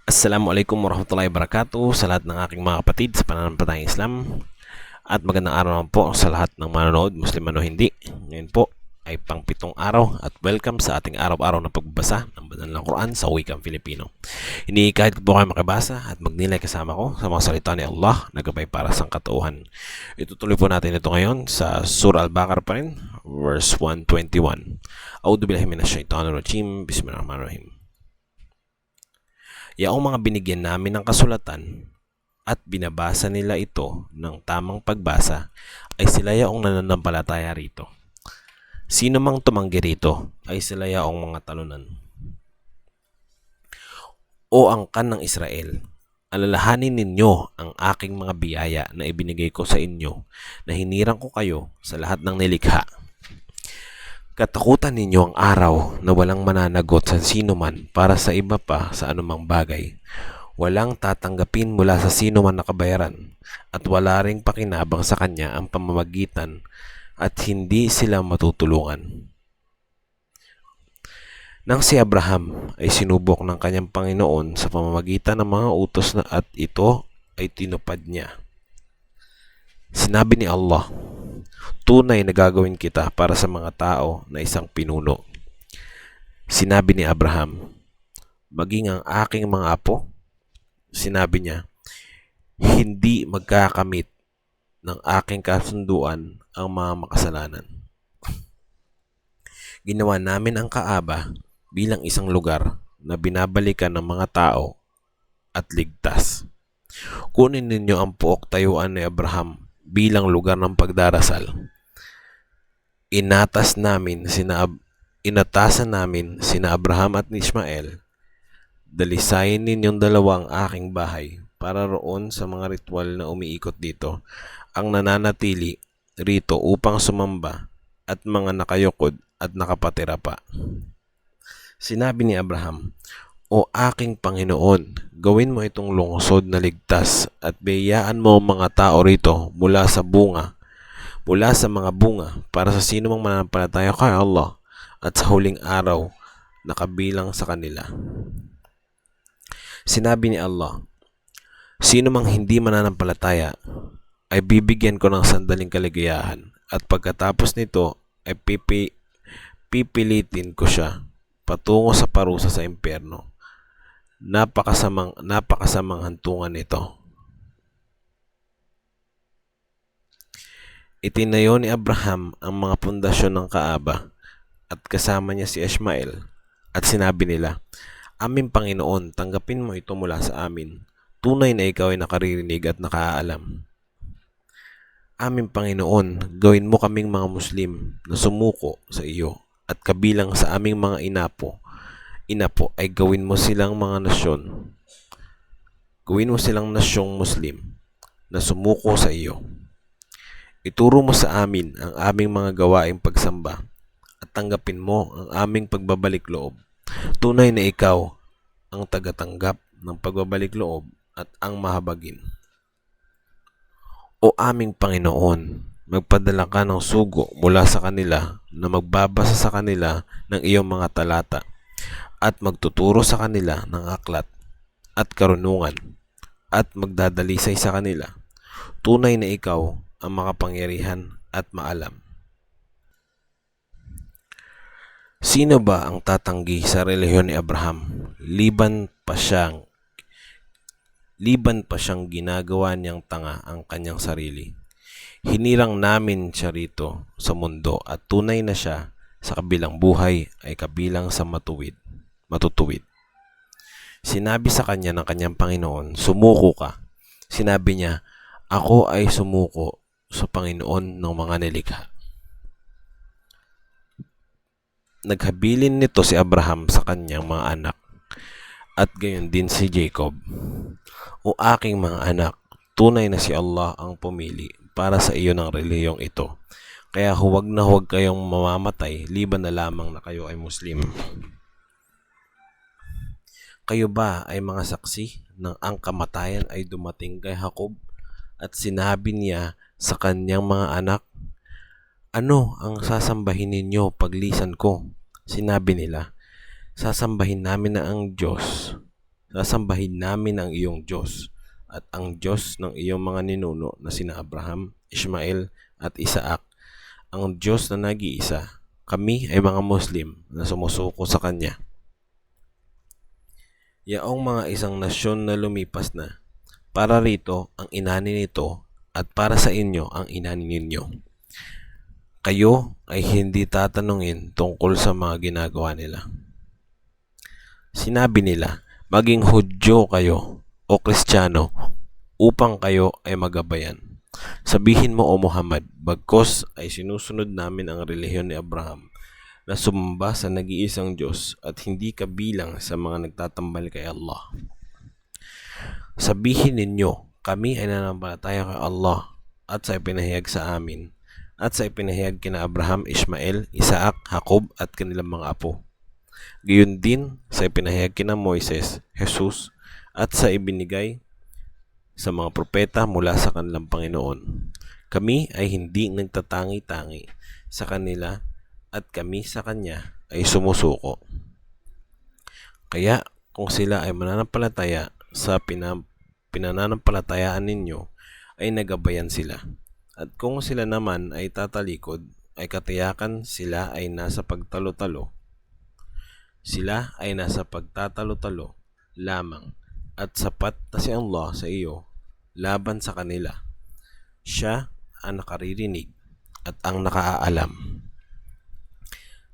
Assalamualaikum warahmatullahi wabarakatuh sa lahat ng aking mga kapatid sa pananampalatayang Islam. At magandang araw naman po sa lahat ng manonood, Muslim man o hindi. Ngayon po ay pang-pitong araw at welcome sa ating araw-araw na pagbabasa ng banal na Quran sa wikang Filipino. Kahit po kayo makibasa at magnilay kasama ko sa mga salita ni Allah na gabay para sa katauhan. Itutuloy po natin ito ngayon sa Surah Al-Baqarah pa rin, verse 121. A'udhu billahi minash shaitanir rajim. Bismillahirrahmanirrahim. Yaong mga binigyan namin ng kasulatan at binabasa nila ito ng tamang pagbasa ay sila yaong nananampalataya rito. Sino mang tumanggi rito ay sila yaong mga talunan. O angkan ng Israel, alalahanin ninyo ang aking mga biyaya na ibinigay ko sa inyo na hinirang ko kayo sa lahat ng nilikha. Katakutan ninyo ang araw na walang mananagot sa sino man para sa iba pa sa anumang bagay. Walang tatanggapin mula sa sino man na kabayaran at wala ring pakinabang sa kanya ang pamamagitan at hindi sila matutulungan. Nang si Abraham ay sinubok ng kanyang Panginoon sa pamamagitan ng mga utos na at ito ay tinupad niya. Sinabi ni Allah, tunay na gagawin kita para sa mga tao na isang pinuno. Sinabi ni Abraham, maging ang aking mga apo, sinabi niya, hindi magkakamit ng aking kasunduan ang mga makasalanan. Ginawa namin ang Kaaba bilang isang lugar na binabalikan ng mga tao at ligtas. Kunin ninyo ang puok tayuan ni Abraham bilang lugar ng pagdarasal. Inatasan namin sina Abraham at Ismael, dalisayin ninyong dalawang aking bahay para roon sa mga ritual na umiikot dito ang nananatili rito upang sumamba at mga nakayukod at nakapatira pa. Sinabi ni Abraham, o aking Panginoon, gawin mo itong lungsod na ligtas at biyayaan mo ang mga tao rito mula sa mga bunga para sa sino mang mananampalataya kay Allah at sa huling araw na kabilang sa kanila. Sinabi ni Allah, sino mang hindi mananampalataya ay bibigyan ko ng sandaling kaligayahan at pagkatapos nito ay pipilitin ko siya patungo sa parusa sa impyerno. Napakasamang hantungan nito. Itinayo ni Abraham ang mga pundasyon ng Kaaba at kasama niya si Ismael at sinabi nila, aming Panginoon, tanggapin mo ito mula sa amin. Tunay na ikaw ay nakaririnig at nakaalam. Aming Panginoon, gawin mo kaming mga Muslim na sumuko sa iyo at kabilang sa aming mga inapo ay gawin mo silang nasyon Muslim na sumuko sa iyo. Ituro mo sa amin ang aming mga gawaing pagsamba at tanggapin mo ang aming pagbabalik loob. Tunay na ikaw ang tagatanggap ng pagbabalik loob at ang mahabagin. O aming Panginoon, magpadala ka ng sugo mula sa kanila na magbabasa sa kanila ng iyong mga talata at magtuturo sa kanila ng aklat at karunungan at magdadalisay sa kanila. Tunay na ikaw ang makapangyarihan at maalam. Sino ba ang tatanggi sa relihiyon ni Abraham? Liban pa siyang ginagawa niyang tanga ang kanyang sarili. Hinirang namin siya rito sa mundo at tunay na siya sa kabilang buhay ay kabilang sa matutuwid. Sinabi sa kanya ng kanyang Panginoon, sumuko ka. Sinabi niya, ako ay sumuko sa Panginoon ng mga nilikha. Naghabilin nito si Abraham sa kanyang mga anak at gayon din si Jacob. O aking mga anak, tunay na si Allah ang pumili para sa iyo ng relihiyong ito. Kaya huwag kayong mamamatay liban na lamang na kayo ay Muslim. Kayo ba ay mga saksi ng ang kamatayan ay dumating kay Jacob at sinabi niya sa kanyang mga anak, ano ang sasambahin ninyo paglisan ko? Sinabi nila, sasambahin namin na ang Diyos Sasambahin namin ang iyong Diyos at ang Diyos ng iyong mga ninuno na sina Abraham, Ishmael at Isaac, ang Diyos na nag-iisa. Kami ay mga Muslim na sumusuko sa Kanya. Yaong mga isang nasyon na lumipas na, para rito ang inani nito at para sa inyo ang inani ninyo. Kayo ay hindi tatanungin tungkol sa mga ginagawa nila. Sinabi nila, maging Hudyo kayo o Kristiyano upang kayo ay magabayan. Sabihin mo o Muhammad, bagkos ay sinusunod namin ang relihiyon ni Abraham na sumamba sa nag-iisang Diyos at hindi kabilang sa mga nagtatambal kay Allah. Sabihin ninyo, kami ay nananampalataya kay Allah at sa ipinahayag sa amin at sa ipinahayag kina Abraham, Ishmael, Isaac, Jacob at kanilang mga apo. Gayon din sa ipinahayag kina Moises, Jesus at sa ibinigay sa mga propeta mula sa kanilang Panginoon. Kami ay hindi nagtatangi-tangi sa kanila at kami sa Kanya ay sumusuko. Kaya kung sila ay mananampalataya sa pinananampalatayaan ninyo, ay nagabayan sila. At kung sila naman ay tatalikod, ay katiyakan sila ay nasa pagtalo-talo. Sila ay nasa pagtatalo-talo lamang at sapat na si Allah sa iyo laban sa kanila. Siya ang nakaririnig at ang nakaalam.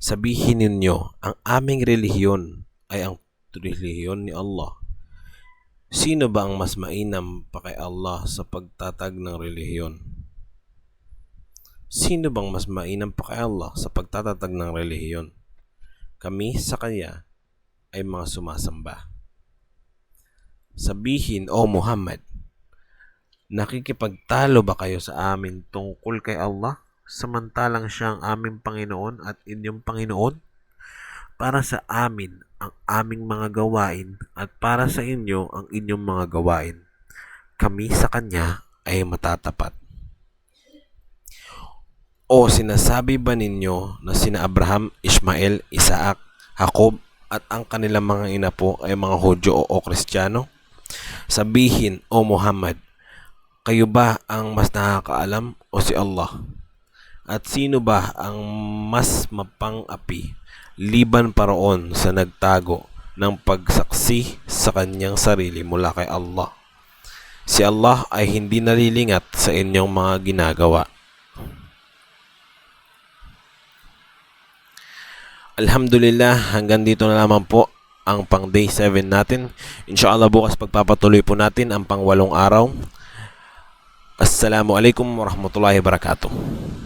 Sabihin ninyo, ang aming relihiyon ay ang relihiyon ni Allah. Sino ba ang mas mainam pa kay Allah sa pagtatag ng relihiyon? Sino bang mas mainam pa kay Allah sa pagtatatag ng relihiyon? Kami sa Kanya ay mga sumasamba. Sabihin, O Muhammad, nakikipagtalo ba kayo sa amin tungkol kay Allah? Samantalang siya ang aming Panginoon at inyong Panginoon? Para sa amin ang aming mga gawain at para sa inyo ang inyong mga gawain. Kami sa Kanya ay matatapat. O sinasabi ba ninyo na sina Abraham, Ishmael, Isaac, Jacob at ang kanilang mga inapo ay mga Hudyo o Kristiyano? Sabihin, O Muhammad, kayo ba ang mas nakakaalam o si Allah? At sino ba ang mas mapang-api liban pa roon sa nagtago ng pagsaksi sa kanyang sarili mula kay Allah? Si Allah ay hindi nalilingat sa inyong mga ginagawa. Alhamdulillah, hanggang dito na lamang po ang pang day 7 natin. Inshallah bukas pagpapatuloy po natin ang pang 8 araw. Assalamualaikum warahmatullahi wabarakatuh.